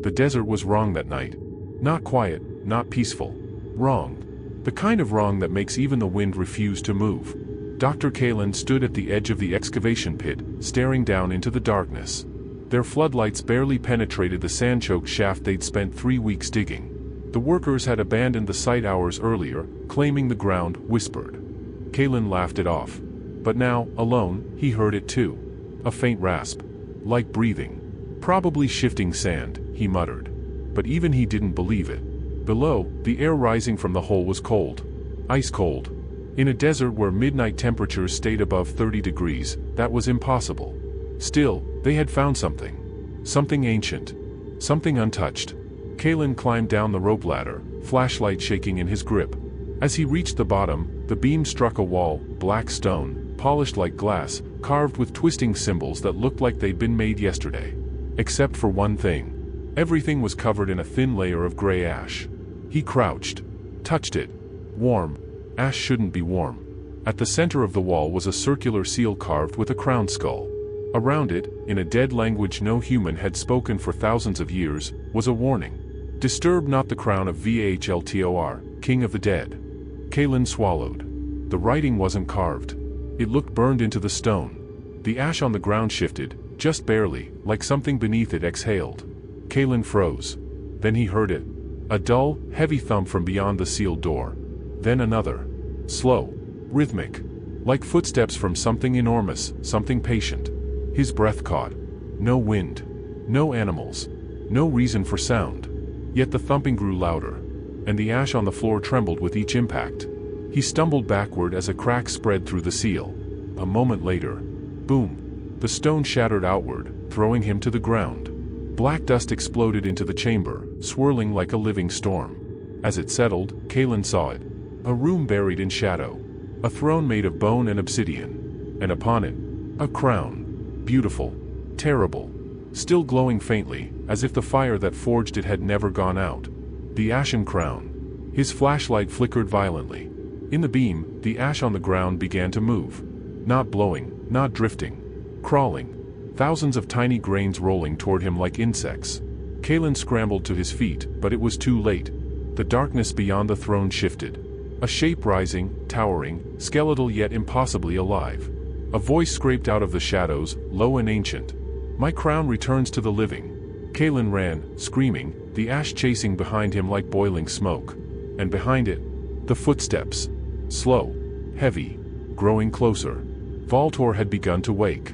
The desert was wrong that night. Not quiet, not peaceful. Wrong. The kind of wrong that makes even the wind refuse to move. Dr. Kalen stood at the edge of the excavation pit, staring down into the darkness. Their floodlights barely penetrated the sand-choked shaft they'd spent 3 weeks digging. The workers had abandoned the site hours earlier, claiming the ground whispered. Kalen laughed it off. But now, alone, he heard it too. A faint rasp. Like breathing. Probably shifting sand, he muttered. But even he didn't believe it. Below, the air rising from the hole was cold. Ice cold. In a desert where midnight temperatures stayed above 30 degrees, that was impossible. Still, they had found something. Something ancient. Something untouched. Kalen climbed down the rope ladder, flashlight shaking in his grip. As he reached the bottom, the beam struck a wall, black stone, polished like glass, carved with twisting symbols that looked like they'd been made yesterday. Except for one thing. Everything was covered in a thin layer of gray ash. He crouched. Touched it. Warm. Ash shouldn't be warm. At the center of the wall was a circular seal carved with a crown skull. Around it, in a dead language no human had spoken for thousands of years, was a warning. Disturb not the crown of Vahl'Tor, King of the Dead. Kalen swallowed. The writing wasn't carved. It looked burned into the stone. The ash on the ground shifted, just barely, like something beneath it exhaled. Kalen froze. Then he heard it. A dull, heavy thump from beyond the sealed door. Then another. Slow. Rhythmic. Like footsteps from something enormous, something patient. His breath caught. No wind. No animals. No reason for sound. Yet the thumping grew louder. And the ash on the floor trembled with each impact. He stumbled backward as a crack spread through the seal. A moment later. Boom. The stone shattered outward, throwing him to the ground. Black dust exploded into the chamber, swirling like a living storm. As it settled, Kalen saw it. A room buried in shadow. A throne made of bone and obsidian. And upon it, a crown. Beautiful. Terrible. Still glowing faintly, as if the fire that forged it had never gone out. The Ashen Crown. His flashlight flickered violently. In the beam, the ash on the ground began to move. Not blowing, not drifting. Crawling. Thousands of tiny grains rolling toward him like insects. Kalen scrambled to his feet, but it was too late. The darkness beyond the throne shifted. A shape rising, towering, skeletal yet impossibly alive. A voice scraped out of the shadows, low and ancient. My crown returns to the living. Kalen ran, screaming, the ash chasing behind him like boiling smoke. And behind it, the footsteps. Slow. Heavy. Growing closer. Vahl'Tor had begun to wake.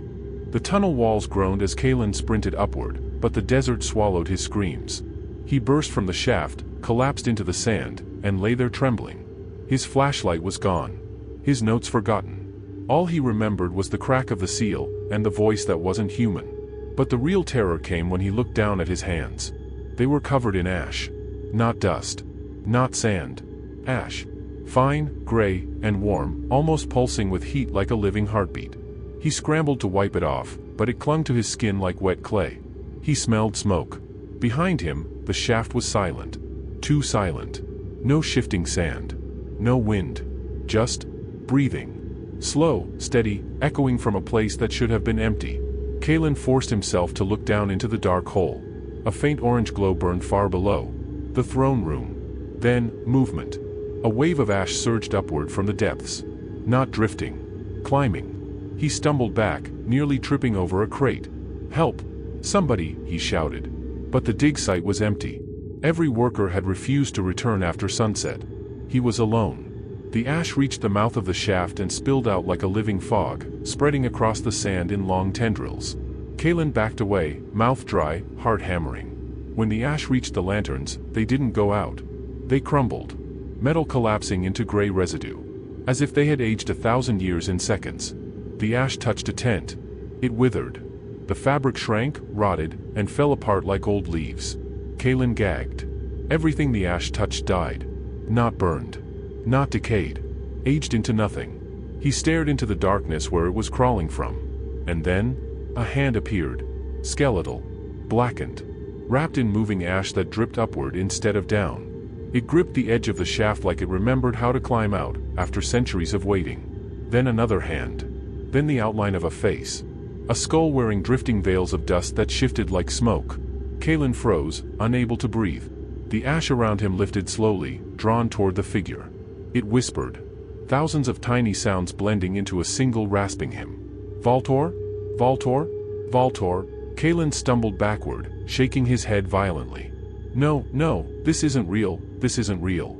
The tunnel walls groaned as Kalen sprinted upward, but the desert swallowed his screams. He burst from the shaft, collapsed into the sand, and lay there trembling. His flashlight was gone. His notes forgotten. All he remembered was the crack of the seal, and the voice that wasn't human. But the real terror came when he looked down at his hands. They were covered in ash. Not dust. Not sand. Ash. Fine, gray, and warm, almost pulsing with heat like a living heartbeat. He scrambled to wipe it off, but it clung to his skin like wet clay. He smelled smoke. Behind him, the shaft was silent. Too silent. No shifting sand. No wind. Just breathing. Slow, steady, echoing from a place that should have been empty. Kalen forced himself to look down into the dark hole. A faint orange glow burned far below. The throne room. Then, movement. A wave of ash surged upward from the depths. Not drifting. Climbing. He stumbled back, nearly tripping over a crate. Help! Somebody, he shouted. But the dig site was empty. Every worker had refused to return after sunset. He was alone. The ash reached the mouth of the shaft and spilled out like a living fog, spreading across the sand in long tendrils. Kalen backed away, mouth dry, heart hammering. When the ash reached the lanterns, they didn't go out. They crumbled. Metal collapsing into gray residue. As if they had aged 1,000 years in seconds. The ash touched a tent. It withered. The fabric shrank, rotted, and fell apart like old leaves. Kalen gagged. Everything the ash touched died. Not burned. Not decayed. Aged into nothing. He stared into the darkness where it was crawling from. And then, a hand appeared. Skeletal. Blackened. Wrapped in moving ash that dripped upward instead of down. It gripped the edge of the shaft like it remembered how to climb out, after centuries of waiting. Then another hand. Then the outline of a face. A skull wearing drifting veils of dust that shifted like smoke. Kalen froze, unable to breathe. The ash around him lifted slowly, drawn toward the figure. It whispered. Thousands of tiny sounds blending into a single rasping hymn. Vahl'Tor? Vahl'Tor? Vahl'Tor? Kalen stumbled backward, shaking his head violently. No, no, this isn't real, this isn't real.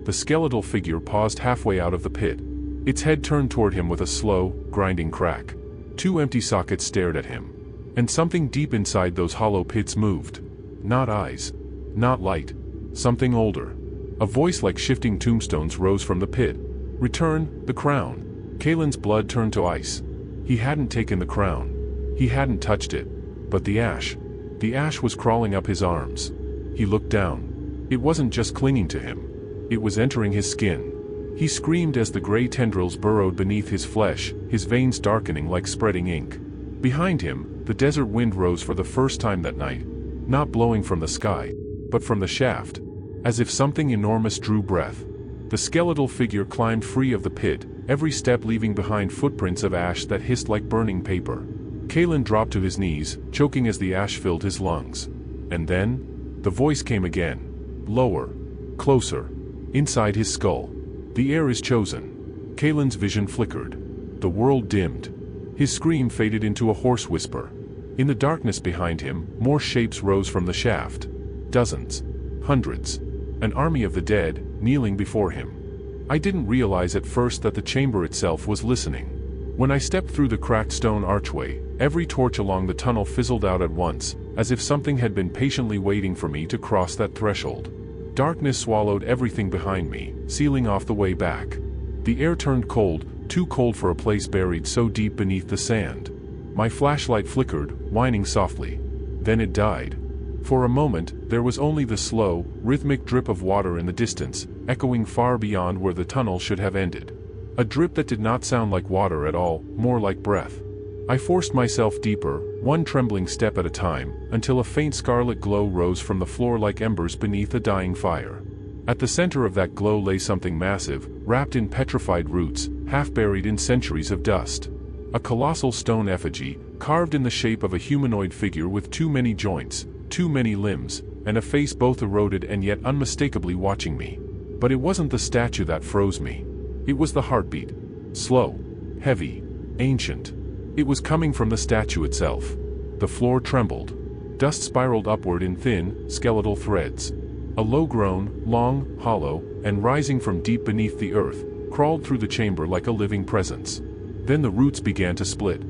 The skeletal figure paused halfway out of the pit. Its head turned toward him with a slow, grinding crack. Two empty sockets stared at him. And something deep inside those hollow pits moved. Not eyes. Not light. Something older. A voice like shifting tombstones rose from the pit. Return the crown. Kalen's blood turned to ice. He hadn't taken the crown. He hadn't touched it. But the ash. The ash was crawling up his arms. He looked down. It wasn't just clinging to him. It was entering his skin. He screamed as the gray tendrils burrowed beneath his flesh, his veins darkening like spreading ink. Behind him, the desert wind rose for the first time that night, not blowing from the sky, but from the shaft, as if something enormous drew breath. The skeletal figure climbed free of the pit, every step leaving behind footprints of ash that hissed like burning paper. Kalen dropped to his knees, choking as the ash filled his lungs. And then, the voice came again. Lower. Closer. Inside his skull. The air is chosen. Kalen's vision flickered. The world dimmed. His scream faded into a hoarse whisper. In the darkness behind him, more shapes rose from the shaft. Dozens. Hundreds. An army of the dead, kneeling before him. I didn't realize at first that the chamber itself was listening. When I stepped through the cracked stone archway, every torch along the tunnel fizzled out at once, as if something had been patiently waiting for me to cross that threshold. Darkness swallowed everything behind me, sealing off the way back. The air turned cold, too cold for a place buried so deep beneath the sand. My flashlight flickered, whining softly. Then it died. For a moment, there was only the slow, rhythmic drip of water in the distance, echoing far beyond where the tunnel should have ended. A drip that did not sound like water at all, more like breath. I forced myself deeper, one trembling step at a time, until a faint scarlet glow rose from the floor like embers beneath a dying fire. At the center of that glow lay something massive, wrapped in petrified roots, half buried in centuries of dust. A colossal stone effigy, carved in the shape of a humanoid figure with too many joints, too many limbs, and a face both eroded and yet unmistakably watching me. But it wasn't the statue that froze me. It was the heartbeat. Slow, heavy, ancient. It was coming from the statue itself. The floor trembled. Dust spiraled upward in thin, skeletal threads. A low groan, long, hollow, and rising from deep beneath the earth, crawled through the chamber like a living presence. Then the roots began to split.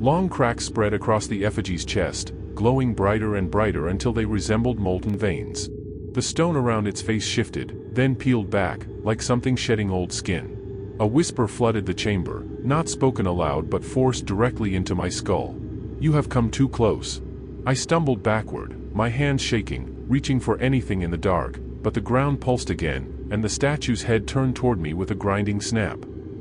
Long cracks spread across the effigy's chest, glowing brighter and brighter until they resembled molten veins. The stone around its face shifted, then peeled back, like something shedding old skin. A whisper flooded the chamber, not spoken aloud but forced directly into my skull. You have come too close. I stumbled backward, my hands shaking, reaching for anything in the dark, but the ground pulsed again, and the statue's head turned toward me with a grinding snap.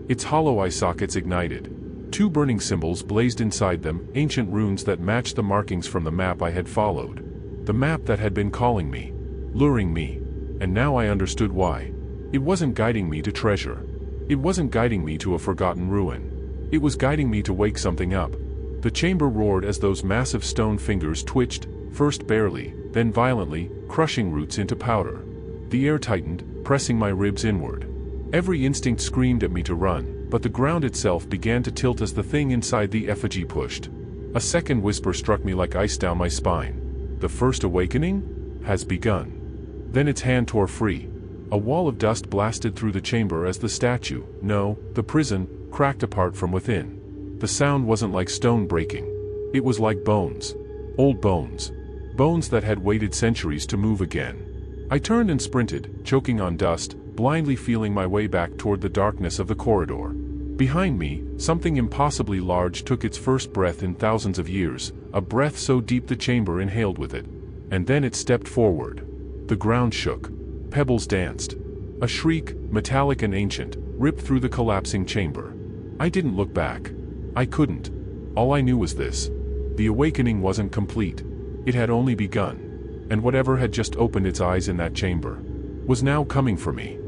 Its hollow eye sockets ignited. Two burning symbols blazed inside them, ancient runes that matched the markings from the map I had followed. The map that had been calling me, luring me. And now I understood why. It wasn't guiding me to treasure. It wasn't guiding me to a forgotten ruin. It was guiding me to wake something up. The chamber roared as those massive stone fingers twitched, first barely, then violently, crushing roots into powder. The air tightened, pressing my ribs inward. Every instinct screamed at me to run, but the ground itself began to tilt as the thing inside the effigy pushed. A second whisper struck me like ice down my spine. The first awakening has begun. Then its hand tore free. A wall of dust blasted through the chamber as the statue, no, the prison, cracked apart from within. The sound wasn't like stone breaking. It was like bones. Old bones. Bones that had waited centuries to move again. I turned and sprinted, choking on dust, blindly feeling my way back toward the darkness of the corridor. Behind me, something impossibly large took its first breath in thousands of years, a breath so deep the chamber inhaled with it. And then it stepped forward. The ground shook. Pebbles danced. A shriek, metallic and ancient, ripped through the collapsing chamber. I didn't look back. I couldn't. All I knew was this. The awakening wasn't complete. It had only begun. And whatever had just opened its eyes in that chamber was now coming for me.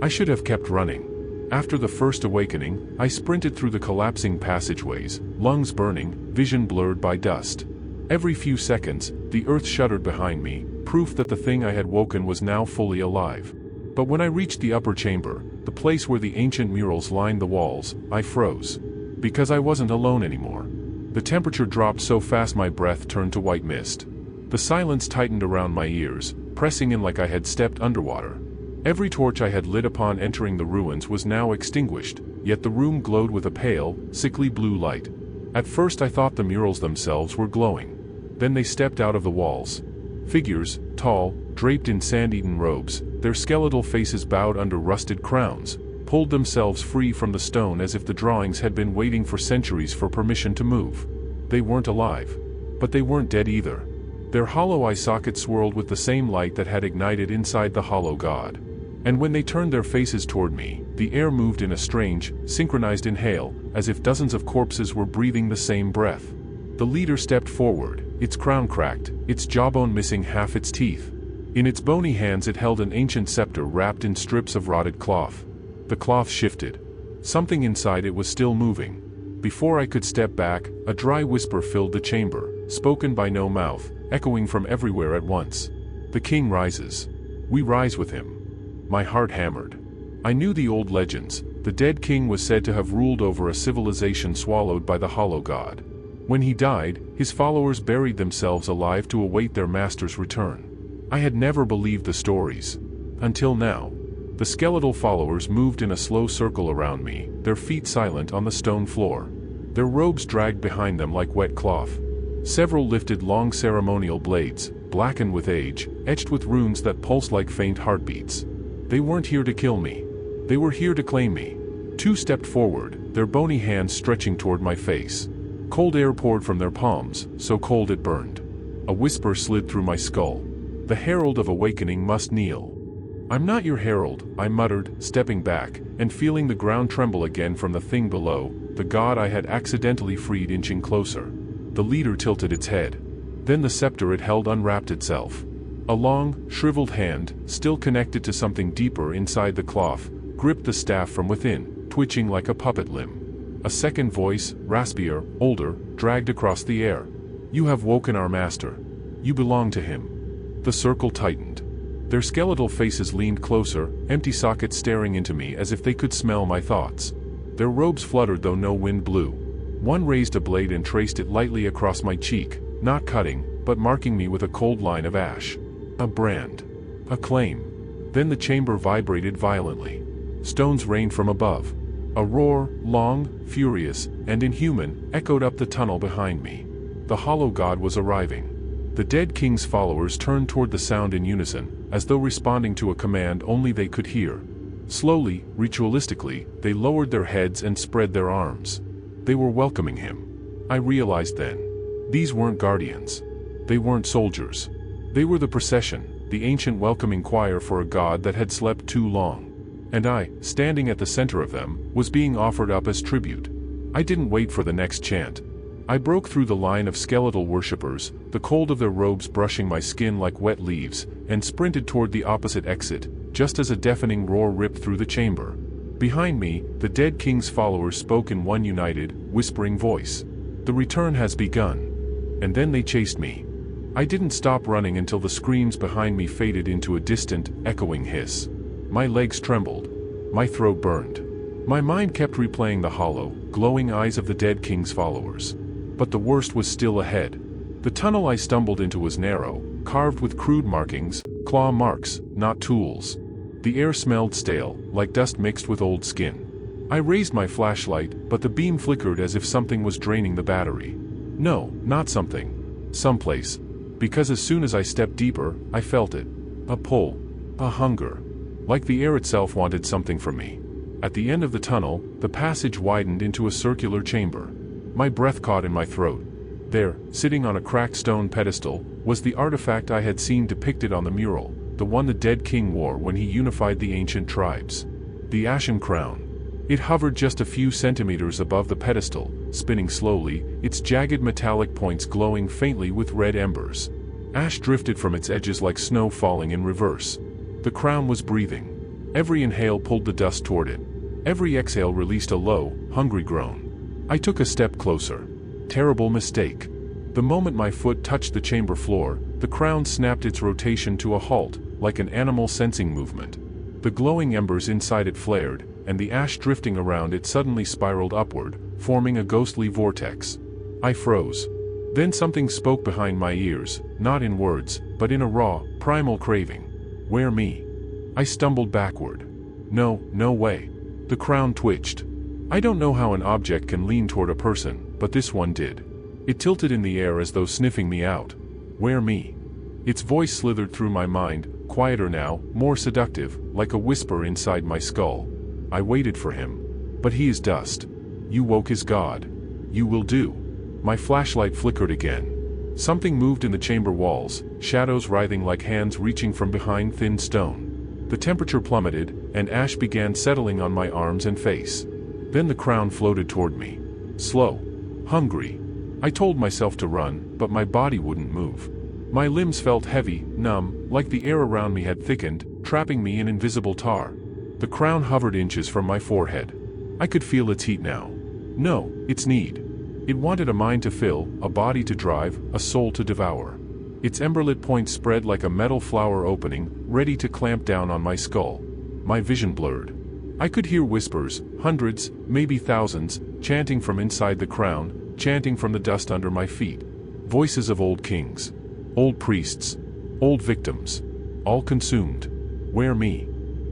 I should have kept running. After the first awakening, I sprinted through the collapsing passageways, lungs burning, vision blurred by dust. Every few seconds, the earth shuddered behind me, proof that the thing I had woken was now fully alive. But when I reached the upper chamber, the place where the ancient murals lined the walls, I froze. Because I wasn't alone anymore. The temperature dropped so fast my breath turned to white mist. The silence tightened around my ears, pressing in like I had stepped underwater. Every torch I had lit upon entering the ruins was now extinguished, yet the room glowed with a pale, sickly blue light. At first I thought the murals themselves were glowing. Then they stepped out of the walls. Figures, tall, draped in sand-eaten robes, their skeletal faces bowed under rusted crowns, pulled themselves free from the stone as if the drawings had been waiting for centuries for permission to move. They weren't alive. But they weren't dead either. Their hollow eye sockets swirled with the same light that had ignited inside the hollow god. And when they turned their faces toward me, the air moved in a strange, synchronized inhale, as if dozens of corpses were breathing the same breath. The leader stepped forward, its crown cracked, its jawbone missing half its teeth. In its bony hands it held an ancient scepter wrapped in strips of rotted cloth. The cloth shifted. Something inside it was still moving. Before I could step back, a dry whisper filled the chamber, spoken by no mouth, echoing from everywhere at once. The king rises. We rise with him. My heart hammered. I knew the old legends. The dead king was said to have ruled over a civilization swallowed by the hollow god. When he died, his followers buried themselves alive to await their master's return. I had never believed the stories. Until now. The skeletal followers moved in a slow circle around me, their feet silent on the stone floor. Their robes dragged behind them like wet cloth. Several lifted long ceremonial blades, blackened with age, etched with runes that pulsed like faint heartbeats. They weren't here to kill me. They were here to claim me. Two stepped forward, their bony hands stretching toward my face. Cold air poured from their palms, so cold it burned. A whisper slid through my skull. The herald of awakening must kneel. I'm not your herald, I muttered, stepping back, and feeling the ground tremble again from the thing below, the god I had accidentally freed inching closer. The leader tilted its head. Then the scepter it held unwrapped itself. A long, shriveled hand, still connected to something deeper inside the cloth, gripped the staff from within, twitching like a puppet limb. A second voice, raspier, older, dragged across the air. You have woken our master. You belong to him. The circle tightened. Their skeletal faces leaned closer, empty sockets staring into me as if they could smell my thoughts. Their robes fluttered though no wind blew. One raised a blade and traced it lightly across my cheek, not cutting, but marking me with a cold line of ash. A brand. A claim. Then the chamber vibrated violently. Stones rained from above. A roar, long, furious, and inhuman, echoed up the tunnel behind me. The hollow god was arriving. The dead king's followers turned toward the sound in unison, as though responding to a command only they could hear. Slowly, ritualistically, they lowered their heads and spread their arms. They were welcoming him. I realized then. These weren't guardians. They weren't soldiers. They were the procession, the ancient welcoming choir for a god that had slept too long. And I, standing at the center of them, was being offered up as tribute. I didn't wait for the next chant. I broke through the line of skeletal worshippers, the cold of their robes brushing my skin like wet leaves, and sprinted toward the opposite exit, just as a deafening roar ripped through the chamber. Behind me, the dead king's followers spoke in one united, whispering voice. The return has begun. And then they chased me. I didn't stop running until the screams behind me faded into a distant, echoing hiss. My legs trembled. My throat burned. My mind kept replaying the hollow, glowing eyes of the dead king's followers. But the worst was still ahead. The tunnel I stumbled into was narrow, carved with crude markings, claw marks, not tools. The air smelled stale, like dust mixed with old skin. I raised my flashlight, but the beam flickered as if something was draining the battery. No, not something. Someplace. Because as soon as I stepped deeper, I felt it. A pull. A hunger. Like the air itself wanted something from me. At the end of the tunnel, the passage widened into a circular chamber. My breath caught in my throat. There, sitting on a cracked stone pedestal, was the artifact I had seen depicted on the mural, the one the dead king wore when he unified the ancient tribes. The Ashen Crown. It hovered just a few centimeters above the pedestal, spinning slowly, its jagged metallic points glowing faintly with red embers. Ash drifted from its edges like snow falling in reverse. The crown was breathing. Every inhale pulled the dust toward it. Every exhale released a low, hungry groan. I took a step closer. Terrible mistake. The moment my foot touched the chamber floor, the crown snapped its rotation to a halt, like an animal sensing movement. The glowing embers inside it flared, and the ash drifting around it suddenly spiraled upward, forming a ghostly vortex. I froze. Then something spoke behind my ears, not in words, but in a raw, primal craving. Where me? I stumbled backward. No, no way. The crown twitched. I don't know how an object can lean toward a person, but this one did. It tilted in the air as though sniffing me out. Where me? Its voice slithered through my mind, quieter now, more seductive, like a whisper inside my skull. I waited for him. But he is dust. You woke his god. You will do. My flashlight flickered again. Something moved in the chamber walls, shadows writhing like hands reaching from behind thin stone. The temperature plummeted, and ash began settling on my arms and face. Then the crown floated toward me. Slow. Hungry. I told myself to run, but my body wouldn't move. My limbs felt heavy, numb, like the air around me had thickened, trapping me in invisible tar. The crown hovered inches from my forehead. I could feel its heat now. No, its need. It wanted a mind to fill, a body to drive, a soul to devour. Its emberlit point spread like a metal flower opening, ready to clamp down on my skull. My vision blurred. I could hear whispers, hundreds, maybe thousands, chanting from inside the crown, chanting from the dust under my feet. Voices of old kings. Old priests. Old victims. All consumed. Where me?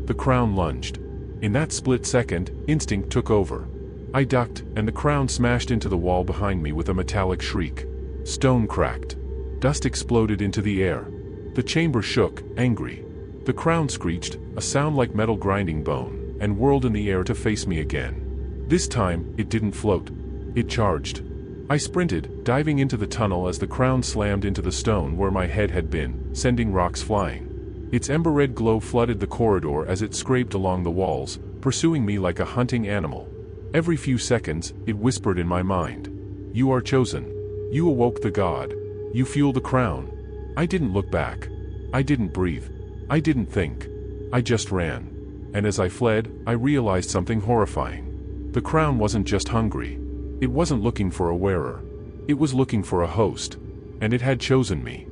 The crown lunged. In that split second, instinct took over. I ducked, and the crown smashed into the wall behind me with a metallic shriek. Stone cracked. Dust exploded into the air. The chamber shook, angry. The crown screeched, a sound like metal grinding bone, and whirled in the air to face me again. This time, it didn't float. It charged. I sprinted, diving into the tunnel as the crown slammed into the stone where my head had been, sending rocks flying. Its ember-red glow flooded the corridor as it scraped along the walls, pursuing me like a hunting animal. Every few seconds, it whispered in my mind. You are chosen. You awoke the god. You fuel the crown. I didn't look back. I didn't breathe. I didn't think. I just ran. And as I fled, I realized something horrifying. The crown wasn't just hungry. It wasn't looking for a wearer. It was looking for a host. And it had chosen me.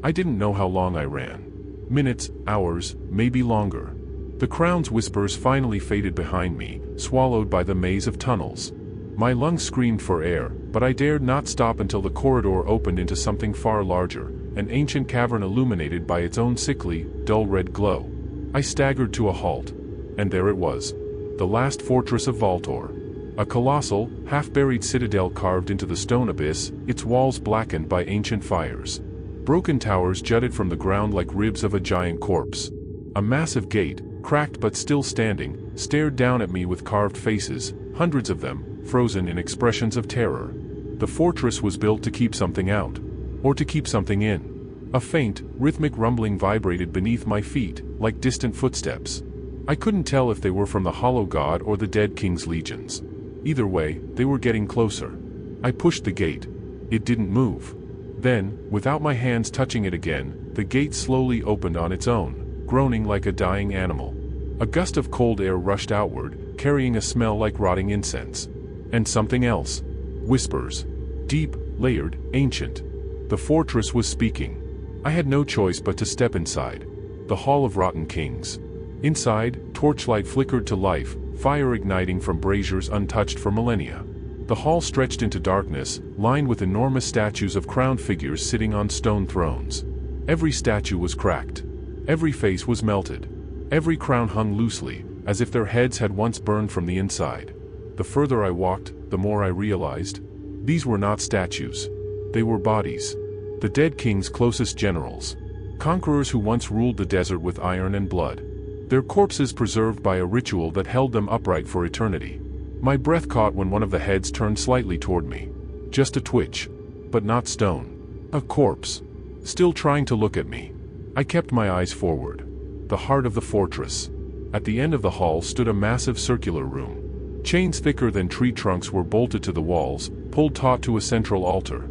I didn't know how long I ran. Minutes, hours, maybe longer. The crown's whispers finally faded behind me, swallowed by the maze of tunnels. My lungs screamed for air, but I dared not stop until the corridor opened into something far larger, an ancient cavern illuminated by its own sickly, dull red glow. I staggered to a halt. And there it was. The last fortress of Vahl'Tor. A colossal, half-buried citadel carved into the stone abyss, its walls blackened by ancient fires. Broken towers jutted from the ground like ribs of a giant corpse. A massive gate, cracked but still standing, stared down at me with carved faces, hundreds of them, frozen in expressions of terror. The fortress was built to keep something out. Or to keep something in. A faint, rhythmic rumbling vibrated beneath my feet, like distant footsteps. I couldn't tell if they were from the hollow god or the dead king's legions. Either way, they were getting closer. I pushed the gate. It didn't move. Then, without my hands touching it again, the gate slowly opened on its own, groaning like a dying animal. A gust of cold air rushed outward, carrying a smell like rotting incense. And something else. Whispers. Deep, layered, ancient. The fortress was speaking. I had no choice but to step inside. The Hall of Rotten Kings. Inside, torchlight flickered to life, fire igniting from braziers untouched for millennia. The hall stretched into darkness, lined with enormous statues of crowned figures sitting on stone thrones. Every statue was cracked. Every face was melted. Every crown hung loosely, as if their heads had once burned from the inside. The further I walked, the more I realized. These were not statues. They were bodies. The dead king's closest generals. Conquerors who once ruled the desert with iron and blood. Their corpses preserved by a ritual that held them upright for eternity. My breath caught when one of the heads turned slightly toward me. Just a twitch. But not stone. A corpse. Still trying to look at me. I kept my eyes forward. The heart of the fortress. At the end of the hall stood a massive circular room. Chains thicker than tree trunks were bolted to the walls, pulled taut to a central altar.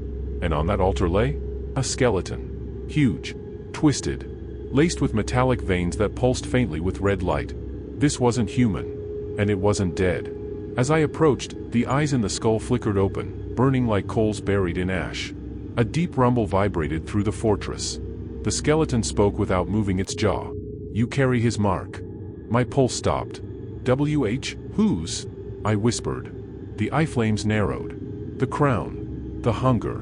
And on that altar lay? A skeleton. Huge. Twisted. Laced with metallic veins that pulsed faintly with red light. This wasn't human. And it wasn't dead. As I approached, the eyes in the skull flickered open, burning like coals buried in ash. A deep rumble vibrated through the fortress. The skeleton spoke without moving its jaw. "You carry his mark." My pulse stopped. Whose? I whispered. The eye flames narrowed. The crown. The hunger.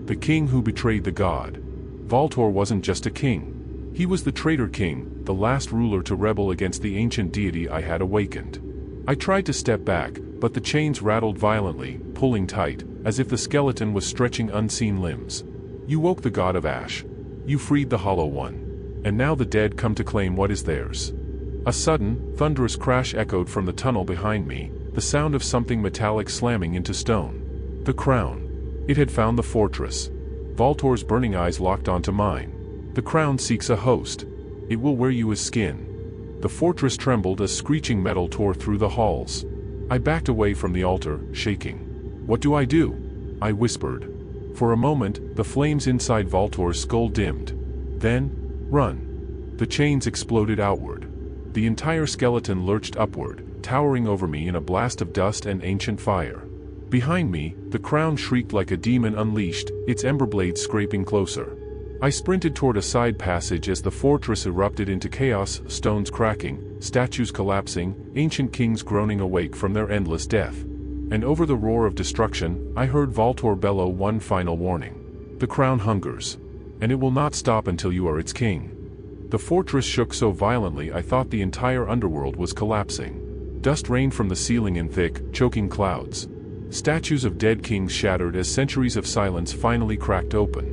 The king who betrayed the god. Vahl'Tor wasn't just a king. He was the traitor king, the last ruler to rebel against the ancient deity I had awakened. I tried to step back, but the chains rattled violently, pulling tight, as if the skeleton was stretching unseen limbs. "You woke the god of Ash. You freed the Hollow One. And now the dead come to claim what is theirs." A sudden, thunderous crash echoed from the tunnel behind me, the sound of something metallic slamming into stone. The crown. It had found the fortress. Vahl'Tor's burning eyes locked onto mine. "The crown seeks a host. It will wear you as skin." The fortress trembled as screeching metal tore through the halls. I backed away from the altar, shaking. "What do I do?" I whispered. For a moment, the flames inside Vahl'Tor's skull dimmed. Then, "Run." The chains exploded outward. The entire skeleton lurched upward, towering over me in a blast of dust and ancient fire. Behind me, the crown shrieked like a demon unleashed, its ember blades scraping closer. I sprinted toward a side passage as the fortress erupted into chaos, stones cracking, statues collapsing, ancient kings groaning awake from their endless death. And over the roar of destruction, I heard Vahl'Tor bellow one final warning. "The crown hungers. And it will not stop until you are its king." The fortress shook so violently I thought the entire underworld was collapsing. Dust rained from the ceiling in thick, choking clouds. Statues of dead kings shattered as centuries of silence finally cracked open.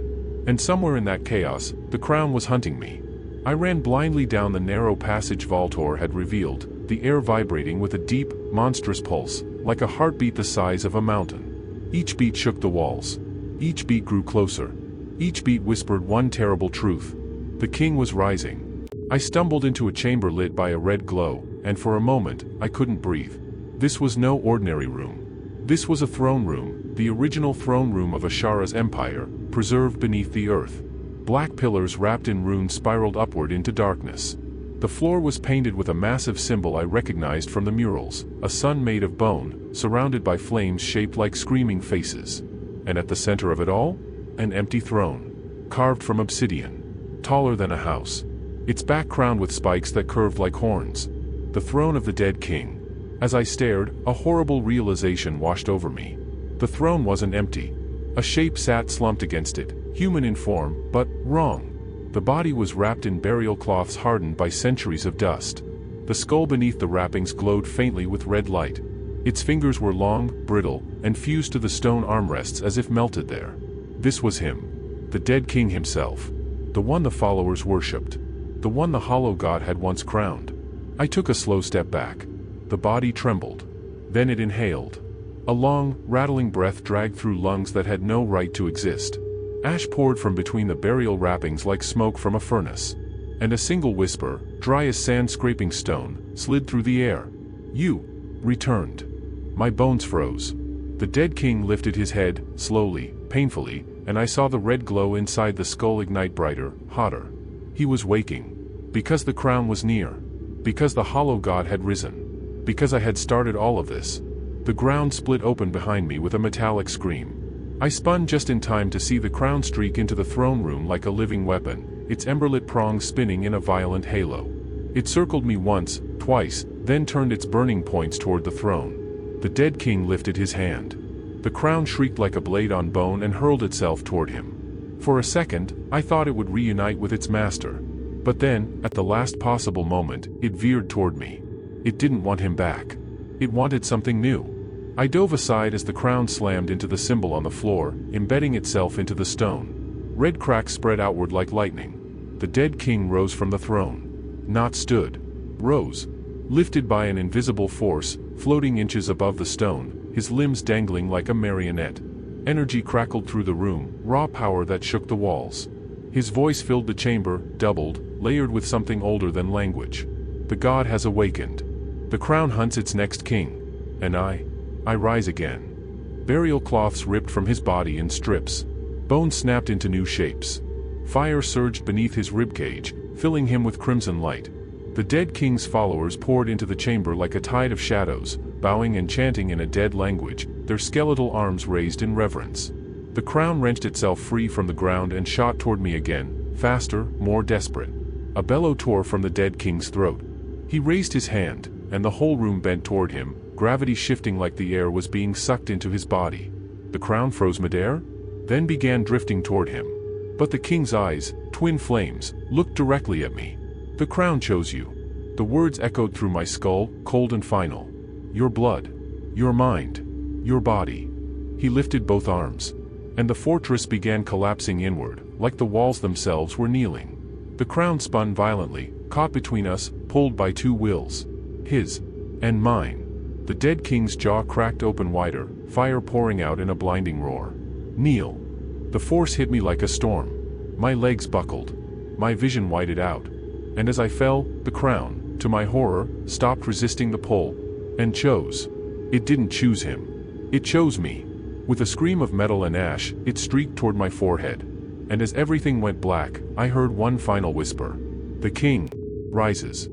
And somewhere in that chaos, the crown was hunting me. I ran blindly down the narrow passage Vahl'Tor had revealed, the air vibrating with a deep, monstrous pulse, like a heartbeat the size of a mountain. Each beat shook the walls. Each beat grew closer. Each beat whispered one terrible truth. The king was rising. I stumbled into a chamber lit by a red glow, and for a moment, I couldn't breathe. This was no ordinary room. This was a throne room, the original throne room of Ashara's empire, preserved beneath the earth. Black pillars wrapped in runes spiraled upward into darkness. The floor was painted with a massive symbol I recognized from the murals, a sun made of bone, surrounded by flames shaped like screaming faces. And at the center of it all, an empty throne, carved from obsidian. Taller than a house. Its back crowned with spikes that curved like horns. The throne of the dead king. As I stared, a horrible realization washed over me. The throne wasn't empty. A shape sat slumped against it, human in form, but wrong. The body was wrapped in burial cloths hardened by centuries of dust. The skull beneath the wrappings glowed faintly with red light. Its fingers were long, brittle, and fused to the stone armrests as if melted there. This was him. The dead king himself. The one the followers worshipped. The one the hollow god had once crowned. I took a slow step back. The body trembled. Then it inhaled. A long, rattling breath dragged through lungs that had no right to exist. Ash poured from between the burial wrappings like smoke from a furnace. And a single whisper, dry as sand scraping stone, slid through the air. "You returned." My bones froze. The dead king lifted his head, slowly, painfully, and I saw the red glow inside the skull ignite brighter, hotter. He was waking. Because the crown was near. Because the hollow god had risen. Because I had started all of this. The ground split open behind me with a metallic scream. I spun just in time to see the crown streak into the throne room like a living weapon, its emberlit prongs spinning in a violent halo. It circled me once, twice, then turned its burning points toward the throne. The dead king lifted his hand. The crown shrieked like a blade on bone and hurled itself toward him. For a second, I thought it would reunite with its master. But then, at the last possible moment, it veered toward me. It didn't want him back. It wanted something new. I dove aside as the crown slammed into the symbol on the floor, embedding itself into the stone. Red cracks spread outward like lightning. The dead king rose from the throne. Not stood. Rose. Lifted by an invisible force, floating inches above the stone, his limbs dangling like a marionette. Energy crackled through the room, raw power that shook the walls. His voice filled the chamber, doubled, layered with something older than language. "The god has awakened. The crown hunts its next king. And I rise again." Burial cloths ripped from his body in strips. Bones snapped into new shapes. Fire surged beneath his ribcage, filling him with crimson light. The dead king's followers poured into the chamber like a tide of shadows, bowing and chanting in a dead language, their skeletal arms raised in reverence. The crown wrenched itself free from the ground and shot toward me again, faster, more desperate. A bellow tore from the dead king's throat. He raised his hand, and the whole room bent toward him, gravity shifting like the air was being sucked into his body. The crown froze midair, then began drifting toward him. But the king's eyes, twin flames, looked directly at me. "The crown chose you." The words echoed through my skull, cold and final. "Your blood. Your mind. Your body." He lifted both arms. And the fortress began collapsing inward, like the walls themselves were kneeling. The crown spun violently, caught between us, pulled by two wills. His. And mine. The dead king's jaw cracked open wider, fire pouring out in a blinding roar. "Kneel." The force hit me like a storm. My legs buckled. My vision whited out. And as I fell, the crown, to my horror, stopped resisting the pull, and chose. It didn't choose him. It chose me. With a scream of metal and ash, it streaked toward my forehead. And as everything went black, I heard one final whisper. "The king rises."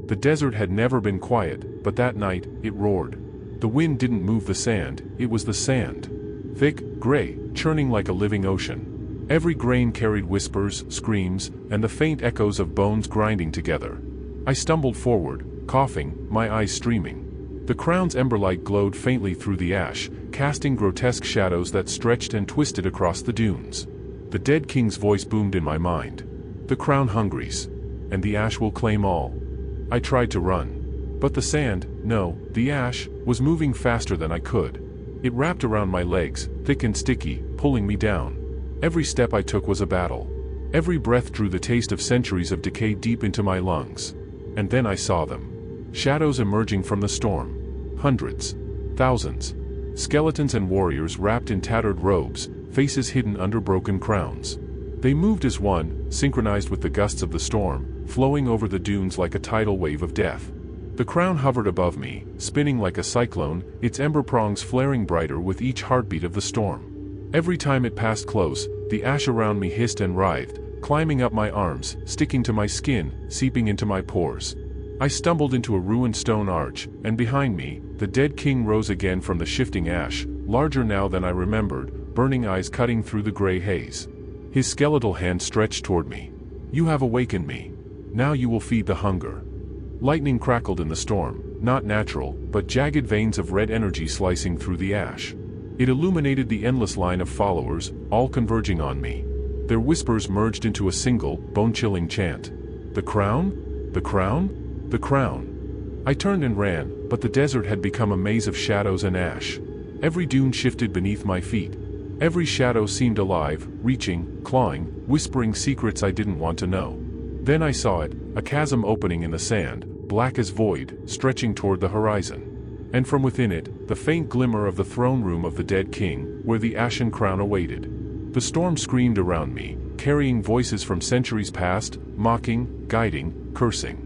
The desert had never been quiet, but that night, it roared. The wind didn't move the sand, it was the sand. Thick, gray, churning like a living ocean. Every grain carried whispers, screams, and the faint echoes of bones grinding together. I stumbled forward, coughing, my eyes streaming. The crown's ember light glowed faintly through the ash, casting grotesque shadows that stretched and twisted across the dunes. The dead king's voice boomed in my mind. "The crown hungries. And the ash will claim all." I tried to run. But the sand, no, the ash, was moving faster than I could. It wrapped around my legs, thick and sticky, pulling me down. Every step I took was a battle. Every breath drew the taste of centuries of decay deep into my lungs. And then I saw them. Shadows emerging from the storm. Hundreds. Thousands. Skeletons and warriors wrapped in tattered robes, faces hidden under broken crowns. They moved as one, synchronized with the gusts of the storm, flowing over the dunes like a tidal wave of death. The crown hovered above me, spinning like a cyclone, its ember prongs flaring brighter with each heartbeat of the storm. Every time it passed close, the ash around me hissed and writhed, climbing up my arms, sticking to my skin, seeping into my pores. I stumbled into a ruined stone arch, and behind me, the dead king rose again from the shifting ash, larger now than I remembered, burning eyes cutting through the gray haze. His skeletal hand stretched toward me. "You have awakened me. Now you will feed the hunger." Lightning crackled in the storm, not natural, but jagged veins of red energy slicing through the ash. It illuminated the endless line of followers, all converging on me. Their whispers merged into a single, bone-chilling chant. "The crown? The crown? The crown." I turned and ran, but the desert had become a maze of shadows and ash. Every dune shifted beneath my feet. Every shadow seemed alive, reaching, clawing, whispering secrets I didn't want to know. Then I saw it, a chasm opening in the sand, black as void, stretching toward the horizon. And from within it, the faint glimmer of the throne room of the dead king, where the Ashen Crown awaited. The storm screamed around me, carrying voices from centuries past, mocking, guiding, cursing.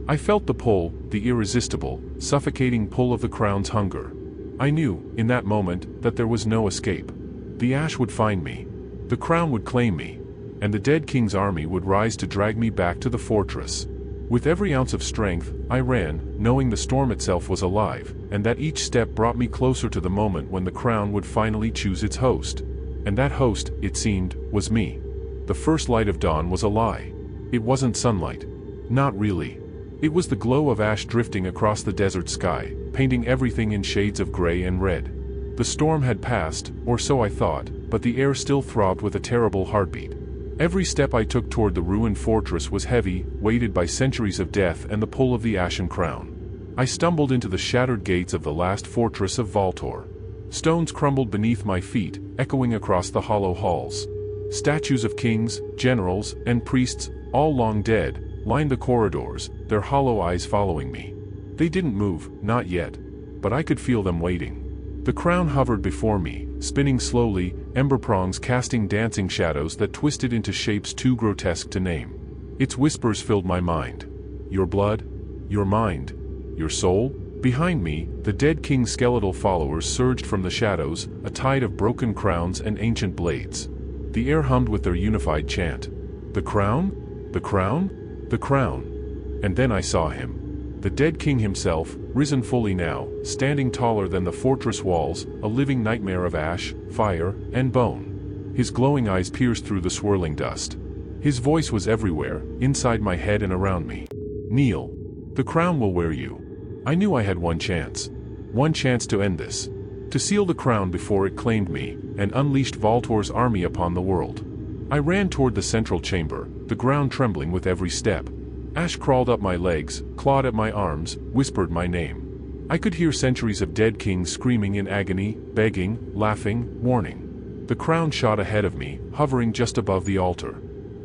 I felt the pull, the irresistible, suffocating pull of the crown's hunger. I knew, in that moment, that there was no escape. The ash would find me. The crown would claim me. And the dead king's army would rise to drag me back to the fortress. With every ounce of strength, I ran, knowing the storm itself was alive, and that each step brought me closer to the moment when the crown would finally choose its host. And that host, it seemed, was me. The first light of dawn was a lie. It wasn't sunlight. Not really. It was the glow of ash drifting across the desert sky, painting everything in shades of gray and red. The storm had passed, or so I thought, but the air still throbbed with a terrible heartbeat. Every step I took toward the ruined fortress was heavy, weighted by centuries of death and the pull of the Ashen Crown. I stumbled into the shattered gates of the last fortress of Vahl'Tor. Stones crumbled beneath my feet, echoing across the hollow halls. Statues of kings, generals, and priests, all long dead, lined the corridors, their hollow eyes following me. They didn't move, not yet. But I could feel them waiting. The crown hovered before me, spinning slowly, ember prongs casting dancing shadows that twisted into shapes too grotesque to name. Its whispers filled my mind. Your blood? Your mind? Your soul? Behind me, the dead king's skeletal followers surged from the shadows, a tide of broken crowns and ancient blades. The air hummed with their unified chant. The crown? The crown? The crown. And then I saw him. The dead king himself, risen fully now, standing taller than the fortress walls, a living nightmare of ash, fire, and bone. His glowing eyes pierced through the swirling dust. His voice was everywhere, inside my head and around me. "Kneel. The crown will wear you." I knew I had one chance. One chance to end this. To seal the crown before it claimed me, and unleashed Vahl'Tor's army upon the world. I ran toward the central chamber, the ground trembling with every step. Ash crawled up my legs, clawed at my arms, whispered my name. I could hear centuries of dead kings screaming in agony, begging, laughing, warning. The crown shot ahead of me, hovering just above the altar.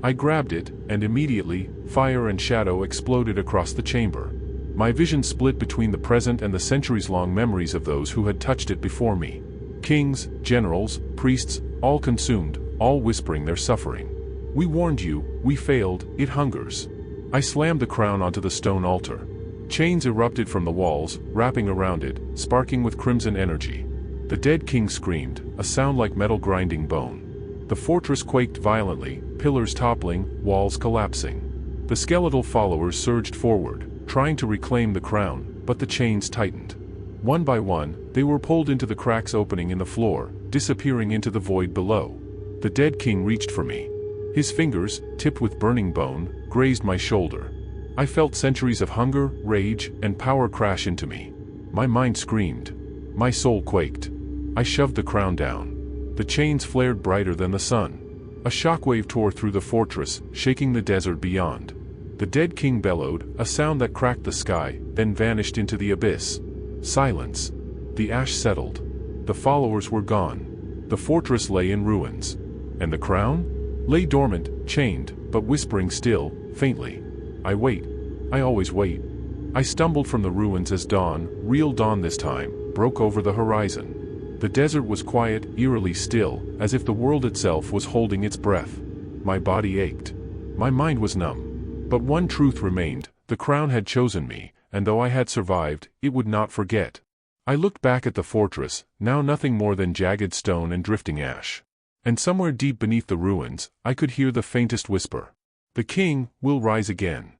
I grabbed it, and immediately, fire and shadow exploded across the chamber. My vision split between the present and the centuries-long memories of those who had touched it before me. Kings, generals, priests, all consumed, all whispering their suffering. "We warned you, we failed, it hungers." I slammed the crown onto the stone altar. Chains erupted from the walls, wrapping around it, sparking with crimson energy. The dead king screamed, a sound like metal grinding bone. The fortress quaked violently, pillars toppling, walls collapsing. The skeletal followers surged forward, trying to reclaim the crown, but the chains tightened. One by one, they were pulled into the cracks opening in the floor, disappearing into the void below. The dead king reached for me. His fingers, tipped with burning bone, grazed my shoulder. I felt centuries of hunger, rage, and power crash into me. My mind screamed. My soul quaked. I shoved the crown down. The chains flared brighter than the sun. A shockwave tore through the fortress, shaking the desert beyond. The dead king bellowed, a sound that cracked the sky, then vanished into the abyss. Silence. The ash settled. The followers were gone. The fortress lay in ruins. And the crown? Lay dormant, chained, but whispering still, faintly. I wait. I always wait. I stumbled from the ruins as dawn, real dawn this time, broke over the horizon. The desert was quiet, eerily still, as if the world itself was holding its breath. My body ached. My mind was numb. But one truth remained: the crown had chosen me, and though I had survived, it would not forget. I looked back at the fortress, now nothing more than jagged stone and drifting ash. And somewhere deep beneath the ruins, I could hear the faintest whisper. The king will rise again.